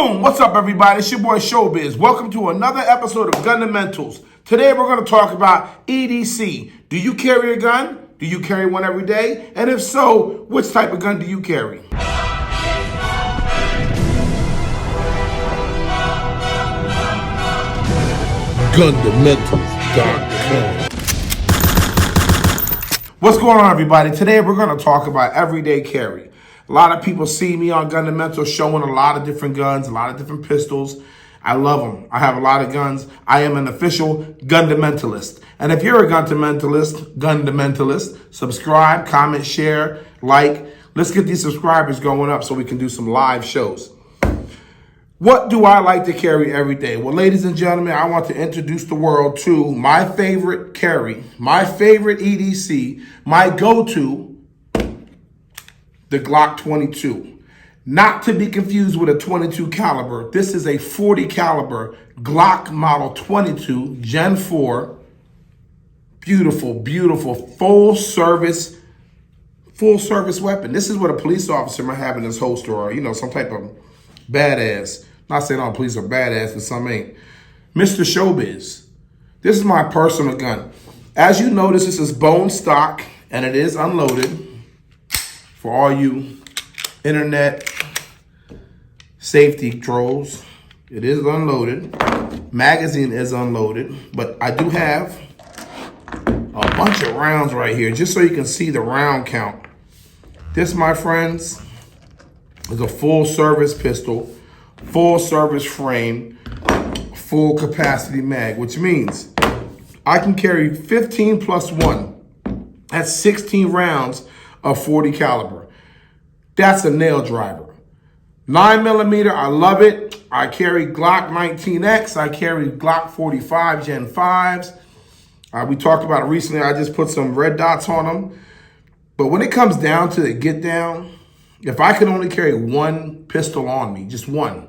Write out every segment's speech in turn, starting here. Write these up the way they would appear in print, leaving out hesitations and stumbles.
Boom! What's up, everybody? It's your boy Showbiz. Welcome to another episode of Fundamentals. Today, we're going to talk about EDC. Do you carry a gun? Do you carry one every day? And if so, which type of gun do you carry? Fundamentals.com. What's going on, everybody? Today, we're going to talk about everyday carry. A lot of people see me on Fundamentals showing a lot of different guns, a lot of different pistols. I love them. I have a lot of guns. I am an official Fundamentalist. And if you're a Fundamentalist, subscribe, comment, share, like. Let's get these subscribers going up so we can do some live shows. What do I like to carry every day? Well, ladies and gentlemen, I want to introduce the world to my favorite carry, my favorite EDC, my go-to, the Glock 22. Not to be confused with a 22 caliber. This is a 40 caliber Glock model 22 Gen 4. Beautiful, beautiful, full service weapon. This is what a police officer might have in his holster, or, some type of badass. Not saying all police are badass, but some ain't. Mr. Showbiz. This is my personal gun. As you notice, this is bone stock, and it is unloaded. For all you internet safety trolls, it is unloaded. Magazine is unloaded, but I do have a bunch of rounds right here, just so you can see the round count. This, my friends, is a full service pistol, full service frame, full capacity mag, which means I can carry 15 plus 1. That's 16 rounds of 40 caliber. That's a nail driver. 9mm, I love it. I carry Glock 19X. I carry Glock 45 Gen 5s. We talked about it recently. I just put some red dots on them. But when it comes down to the get down, if I could only carry one pistol on me, just one,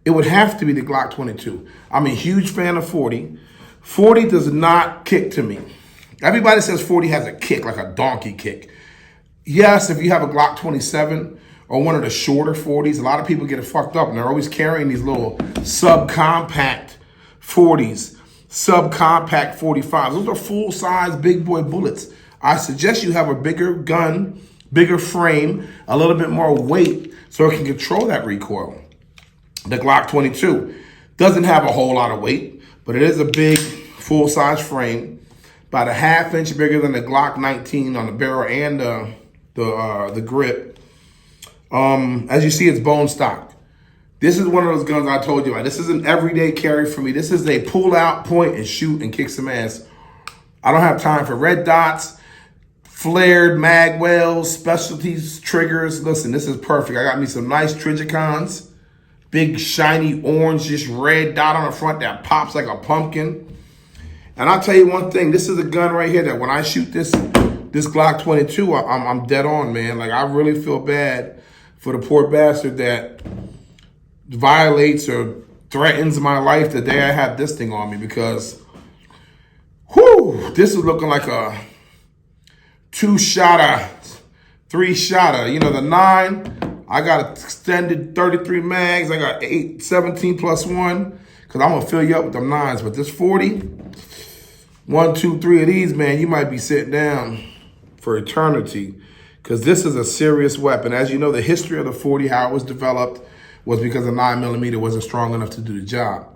it would have to be the Glock 22. I'm a huge fan of 40. 40 does not kick to me. Everybody says 40 has a kick, like a donkey kick. Yes, if you have a Glock 27 or one of the shorter 40s, a lot of people get it fucked up, and they're always carrying these little subcompact 40s, subcompact 45s. Those are full-size big boy bullets. I suggest you have a bigger gun, bigger frame, a little bit more weight so it can control that recoil. The Glock 22 doesn't have a whole lot of weight, but it is a big full-size frame, about a ½ inch bigger than the Glock 19 on the barrel and the grip. As you see, it's bone stock. This is one of those guns I told you about. This is an everyday carry for me. This is a pull out, point, and shoot and kick some ass. I don't have time for red dots, flared mag wells, specialties, triggers. Listen, this is perfect. I got me some nice Trigicons, big shiny orange, just red dot on the front that pops like a pumpkin. And I'll tell you one thing, this is a gun right here that when I shoot this Glock 22, I'm dead on, man. Like, I really feel bad for the poor bastard that violates or threatens my life the day I have this thing on me, because, whew, this is looking like a 2-shotter, 3-shotter. The 9, I got extended 33 mags. I got 17 plus 1, because I'm going to fill you up with them 9s. But this 40, 1, 2, 3 of these, man, you might be sitting down for eternity, because this is a serious weapon. As you know, the history of the 40, how it was developed, was because the 9mm wasn't strong enough to do the job.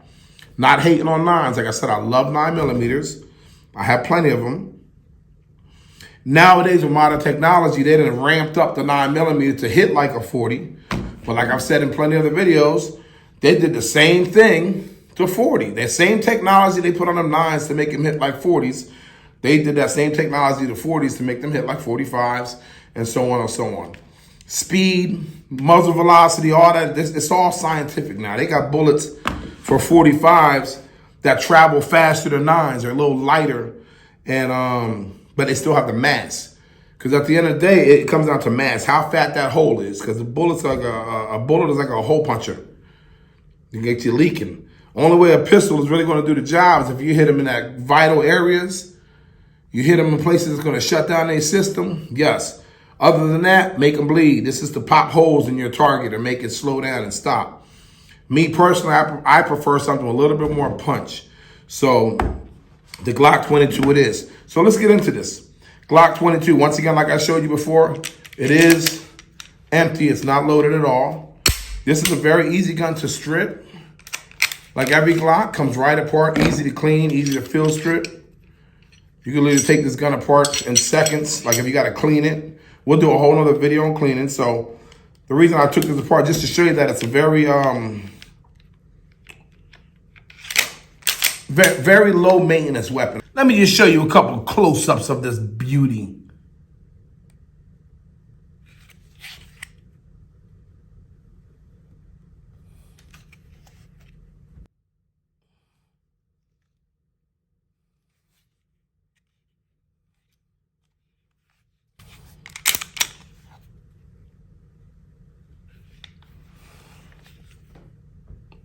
Not hating on 9s. Like I said, I love 9mm. I have plenty of them. Nowadays, with modern technology, they done ramped up the 9mm to hit like a 40. But like I've said in plenty of the videos, they did the same thing to 40. That same technology they put on them 9s to make them hit like 40s, they did that same technology to 40s to make them hit like 45s, and so on and so on. Speed, muzzle velocity, all that, it's all scientific now. They got bullets for 45s that travel faster than 9s. They're a little lighter, and but they still have the mass. Because at the end of the day, it comes down to mass, how fat that hole is. Because a bullet is like a hole puncher. It gets you leaking. Only way a pistol is really going to do the job is if you hit them in that vital areas. You hit them in places that's going to shut down their system. Yes. Other than that, make them bleed. This is to pop holes in your target or make it slow down and stop. Me personally, I prefer something with a little bit more punch. So the Glock 22 it is. So let's get into this. Glock 22, once again, like I showed you before, it is empty. It's not loaded at all. This is a very easy gun to strip. Like every Glock, comes right apart, easy to clean, easy to field strip. You can literally take this gun apart in seconds, like if you gotta clean it. We'll do a whole nother video on cleaning. So the reason I took this apart, just to show you that it's a very, very low maintenance weapon. Let me just show you a couple of close-ups of this beauty.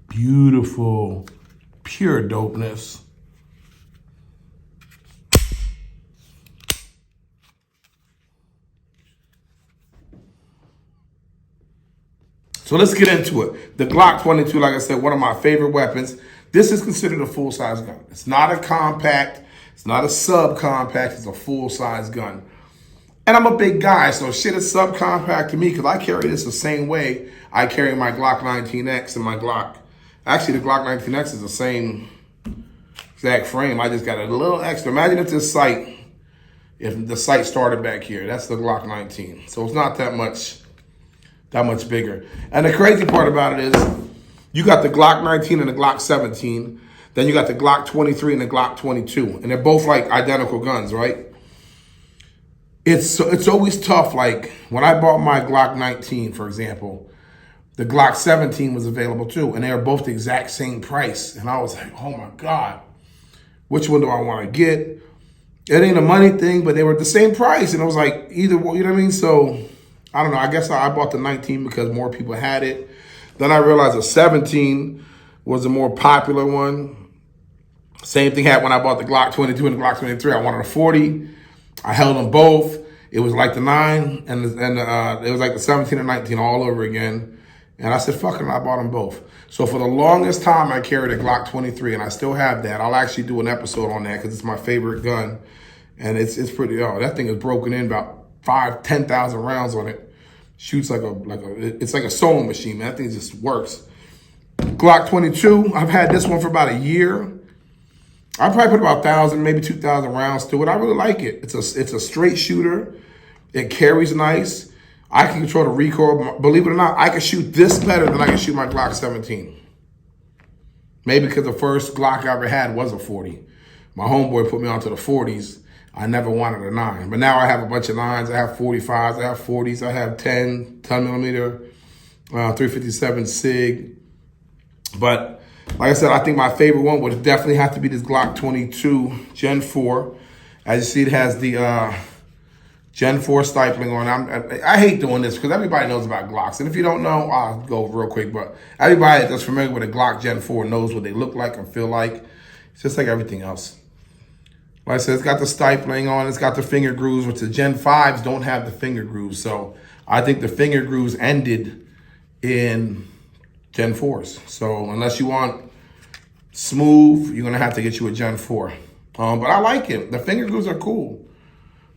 Beautiful, pure dopeness. So let's get into it. The Glock 22, like I said, one of my favorite weapons. This is considered a full-size gun. It's not a compact. It's not a subcompact. It's a full-size gun. And I'm a big guy, so shit is subcompact to me because I carry this the same way I carry my Glock 19X and my Glock. Actually, the Glock 19X is the same exact frame. I just got a little extra. Imagine if the sight started back here. That's the Glock 19. So it's not that much bigger. And the crazy part about it is you got the Glock 19 and the Glock 17. Then you got the Glock 23 and the Glock 22. And they're both like identical guns, right? It's always tough. Like when I bought my Glock 19, for example, the Glock 17 was available too. And they were both the exact same price. And I was like, oh my God, which one do I want to get? It ain't a money thing, but they were the same price. And I was like, either one, you know what I mean? So I don't know. I guess I bought the 19 because more people had it. Then I realized the 17 was a more popular one. Same thing happened when I bought the Glock 22 and the Glock 23. I wanted a 40. I held them both. It was like the 9 and it was like the 17 and 19 all over again. And I said, fuck it, and I bought them both. So for the longest time, I carried a Glock 23, and I still have that. I'll actually do an episode on that because it's my favorite gun. And it's pretty, that thing is broken in about 10,000 rounds on it. Shoots it's like a sewing machine, man. That thing just works. Glock 22, I've had this one for about a year. I probably put about 1,000, maybe 2,000 rounds to it. I really like it. It's a straight shooter. It carries nice. I can control the recoil. Believe it or not, I can shoot this better than I can shoot my Glock 17. Maybe because the first Glock I ever had was a 40. My homeboy put me onto the 40s. I never wanted a 9. But now I have a bunch of 9s. I have 45s. I have 40s. I have 10 millimeter, 357 SIG. But like I said, I think my favorite one would definitely have to be this Glock 22 Gen 4. As you see, it has the Gen 4 stipling on. I hate doing this because everybody knows about Glocks. And if you don't know, I'll go real quick. But everybody that's familiar with a Glock Gen 4 knows what they look like and feel like. It's just like everything else. Like I said, it's got the stipling on. It's got the finger grooves, which the Gen 5s don't have the finger grooves. So I think the finger grooves ended in Gen 4s. So unless you want smooth, you're going to have to get you a Gen 4. But I like it. The finger grooves are cool.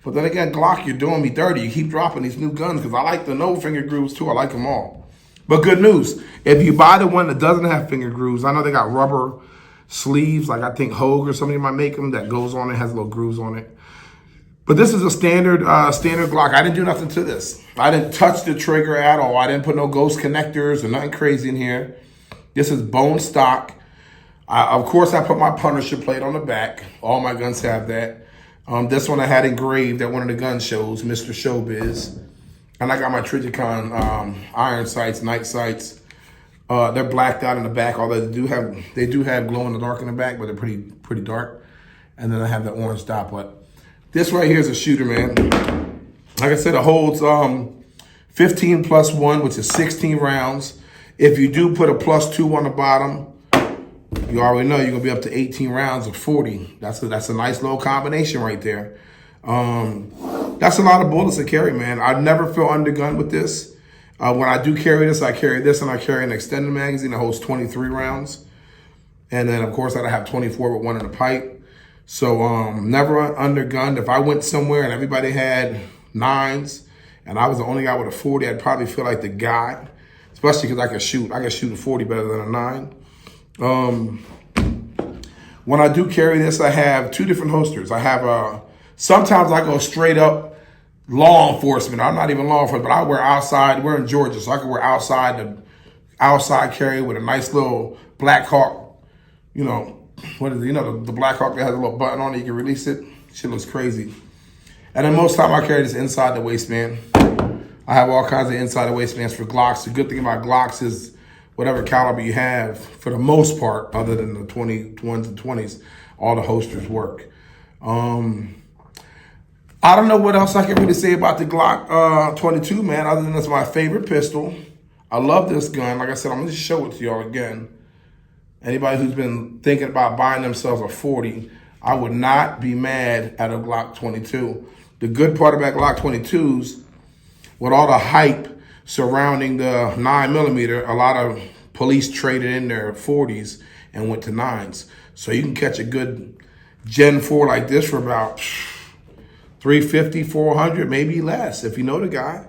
But then again, Glock, you're doing me dirty. You keep dropping these new guns because I like the no finger grooves too. I like them all. But good news, if you buy the one that doesn't have finger grooves, I know they got rubber sleeves, like I think Hogue or somebody might make them, that goes on it, has little grooves on it. But this is a standard Glock. I didn't do nothing to this. I didn't touch the trigger at all. I didn't put no ghost connectors or nothing crazy in here. This is bone stock. Of course, I put my Punisher plate on the back. All my guns have that. This one I had engraved at one of the gun shows, Mr. Showbiz. And I got my Trigicon iron sights, night sights. They're blacked out in the back, although they do have glow in the dark in the back, but they're pretty dark. And then I have the orange dot. But this right here is a shooter, man. Like I said, it holds 15 plus 1, which is 16 rounds. If you do put a plus 2 on the bottom, you already know you're gonna be up to 18 rounds of 40. That's a nice little combination right there. That's a lot of bullets to carry, man. I've never felt undergunned with this. When I do carry this, I carry this and I carry an extended magazine that holds 23 rounds. And then, of course, I have 24 with one in the pipe. So never undergunned. If I went somewhere and everybody had 9s and I was the only guy with a 40, I'd probably feel like the guy, especially because I can shoot. I can shoot a 40 better than a 9. When I do carry this, I have 2 different holsters. I have sometimes I go straight up law enforcement. I'm not even law enforcement, but I wear outside. We're in Georgia, so I can wear outside carry with a nice little Black Hawk. You know, what is it? You know, the Black Hawk that has a little button on it, you can release it. Shit looks crazy. And then most time I carry this inside the waistband. I have all kinds of inside the waistbands for Glocks. The good thing about Glocks is whatever caliber you have, for the most part, other than the 21s and 20s, all the holsters work. I don't know what else I can really say about the Glock 22, man, other than it's my favorite pistol. I love this gun. Like I said, I'm going to just show it to y'all again. Anybody who's been thinking about buying themselves a 40, I would not be mad at a Glock 22. The good part about Glock 22s, with all the hype surrounding the 9mm, a lot of police traded in their 40s and went to 9s. So you can catch a good Gen 4 like this for about $350, $400, maybe less if you know the guy.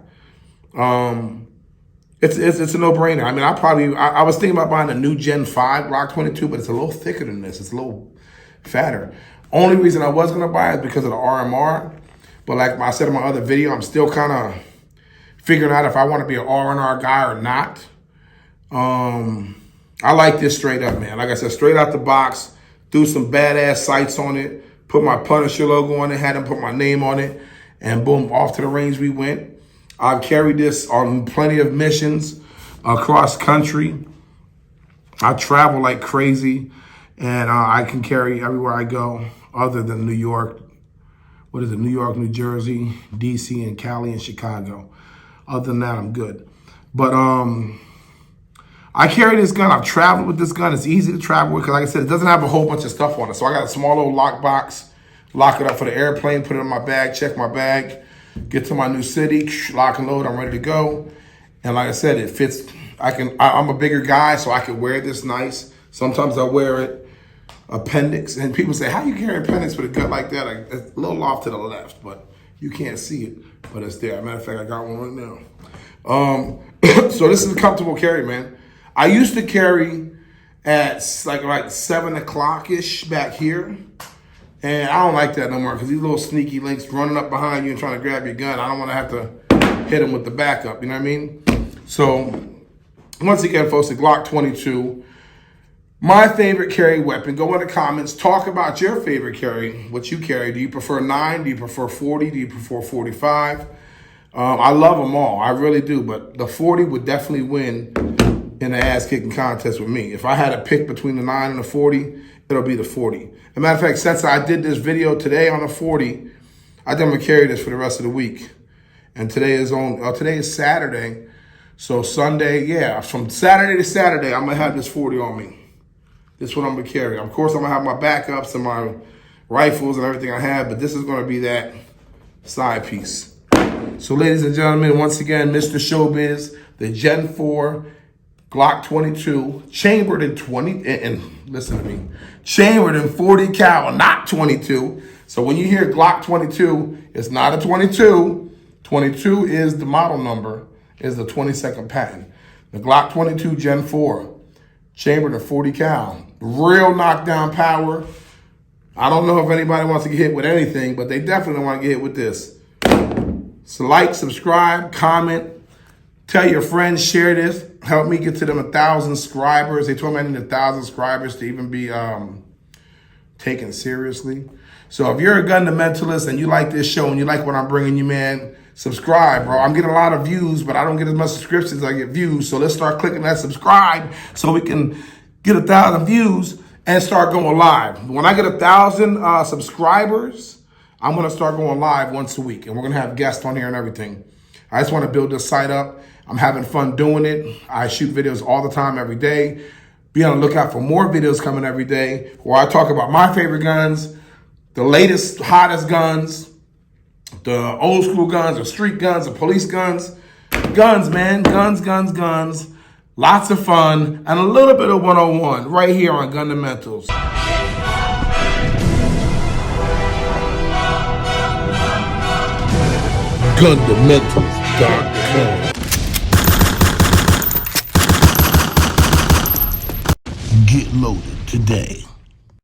It's a no-brainer. I mean, I was thinking about buying a new Gen 5 Glock 22, but it's a little thicker than this. It's a little fatter. Only reason I was gonna buy it is because of the RMR. But like I said in my other video, I'm still kind of figuring out if I want to be an R&R guy or not. I like this straight up, man. Like I said, straight out the box, threw some badass sights on it, put my Punisher logo on it, had them put my name on it, and boom, off to the range we went. I've carried this on plenty of missions across country. I travel like crazy, and I can carry everywhere I go other than New York. What is it? New York, New Jersey, DC, and Cali, and Chicago. Other than that, I'm good. But I carry this gun. I've traveled with this gun. It's easy to travel with because, like I said, it doesn't have a whole bunch of stuff on it. So I got a small little lock box, lock it up for the airplane, put it in my bag, check my bag, get to my new city, lock and load, I'm ready to go. And like I said, it fits. I'm a bigger guy, so I can wear this nice. Sometimes I wear it appendix, and people say, how you carry appendix with a gun like that? It's a little off to the left, but you can't see it, but it's there. Matter of fact, I got one right now. So this is a comfortable carry, man. I used to carry at like 7 o'clock-ish back here. And I don't like that no more because these little sneaky links running up behind you and trying to grab your gun, I don't want to have to hit them with the backup, you know what I mean? So, once again, folks, the Glock 22, my favorite carry weapon. Go in the comments, talk about your favorite carry, what you carry. Do you prefer 9? Do you prefer 40? Do you prefer 45? I love them all, I really do, but the 40 would definitely win in the ass-kicking contest with me. If I had to pick between the 9 and the 40, it'll be the 40. As a matter of fact, since I did this video today on the 40, I think I'm gonna carry this for the rest of the week. And today is Saturday. So Sunday, yeah, from Saturday to Saturday, I'm gonna have this 40 on me. This is what I'm gonna carry. Of course, I'm gonna have my backups and my rifles and everything I have, but this is gonna be that side piece. So ladies and gentlemen, once again, Mr. Showbiz, the Gen 4 Glock 22, chambered in 20, and listen to me, chambered in 40 cal, not 22. So when you hear Glock 22, it's not a 22. 22 is the model number, is the 22nd patent. The Glock 22 Gen 4, chambered in 40 cal. Real knockdown power. I don't know if anybody wants to get hit with anything, but they definitely want to get hit with this. So like, subscribe, comment, tell your friends, share this. Help me get to them 1,000 subscribers. They told me I need 1,000 subscribers to even be taken seriously. So if you're a fundamentalist and you like this show and you like what I'm bringing you, man, subscribe, bro. I'm getting a lot of views, but I don't get as much subscriptions as I get views. So let's start clicking that subscribe so we can get 1,000 views and start going live. When I get 1,000 subscribers, I'm going to start going live once a week. And we're going to have guests on here and everything. I just want to build this site up. I'm having fun doing it. I shoot videos all the time, every day. Be on the lookout for more videos coming every day where I talk about my favorite guns, the latest, hottest guns, the old school guns, the street guns, the police guns. guns, man. Guns. Lots of fun and a little bit of 101 right here on Fundamentals. Fundamentals.com. Get loaded today.